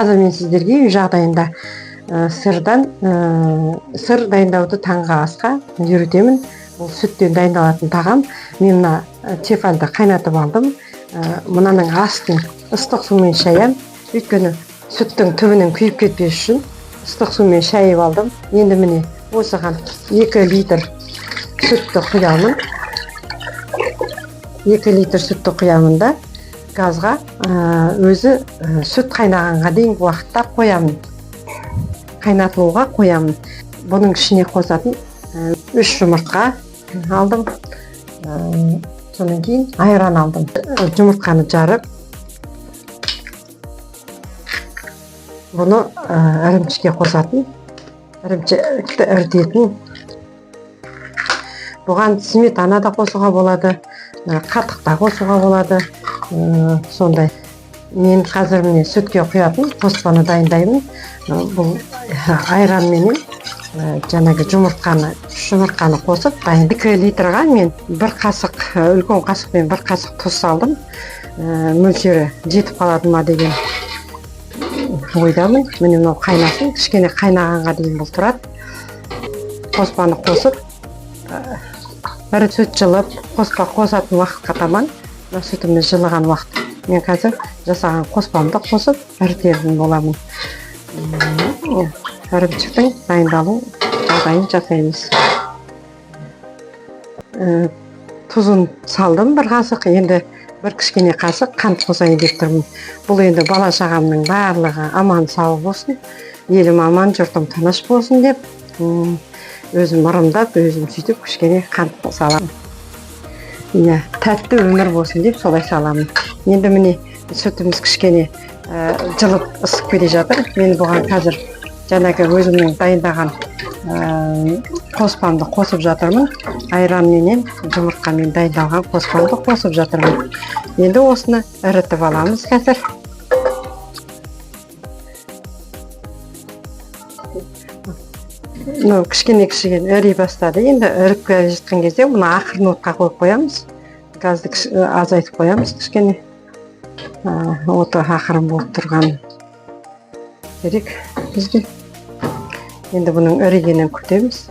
Қазір мен сіздерге үй жағдайында сыр дайындауды таңғы асқа үйретемін. Бұл сүттен дайындалатын тағам. Мен мына тефальды қайнатып алдым. Мынаның астын ыстық сумен шаям. Өйткені сүттің түбінің күйіп кетпес үшін ыстық сумен шайып алдым. Енді міне осыған 2 литр сүтті құямын. 2 литр сүтті құямын да газға өзі сүт қайнағанға дейінгі уақытта қоямын. Қайнатылуға қоямын. Бұның ішіне қосатын 3 жұмыртқа алдым. Содан кейін айран алдым. Жұмыртқаны жарып, бұны ірімшікке қосатын, ірімшікті ірітетін. Бұған сметана да қосуға болады, қатық та қосуға болады. Сондай. Мен қазір міне сүтке құятын қоспаны дайындаймын. Бұл айранменен жаңағы жұмыртқаны қосып дайын. 2 литрға мен 1 қасық, үлкен қасықпен 1 қасық тұз салдым. Мөлшері жетіп қалады ма деген ойдамын. Міне мынау қайнасын, кішкене қайнағанға дейін бұл тұрады. Қоспаны қосып, бір сүт жылып, қоспа қосатын уақытқа таман, сүтіміз жылыған уақыт. Мен қазір жасаған қоспамды қосып ірітетін боламын. Ірімшіктің дайындалу жағдайын жасаймыз. Тұзын салдым 1 қасық, енді 1 кішкене қасық қант қосайын деп тұрмын. Бұл енді бала шағамның барлығы аман сау болсын, елім аман, жұртым тыныш болсын деп, өзім ырымдап, өзім сөйтіп кішкене қант саламын. Тәтті өмір болсын деп солай саламын. Енді міне сүтіміз кішкене жылып ысып келе жатыр. Мен бұған қазір жаңағы өзімнің дайындаған қоспамды қосып жатырмын. Айранменен, жұмыртқамен дайындалған қоспамды қосып жатырмын. Енді осыны ірітіп аламыз қазір. Кішкене іри бастады. Енді үріп келе жатқан кезде мұны ақырын отқа қойып қоямыз. Газды азайтып қоямыз кішкене. Оты ақырын болып тұрған керек бізге. Енді бұның ірігенін күтеміз.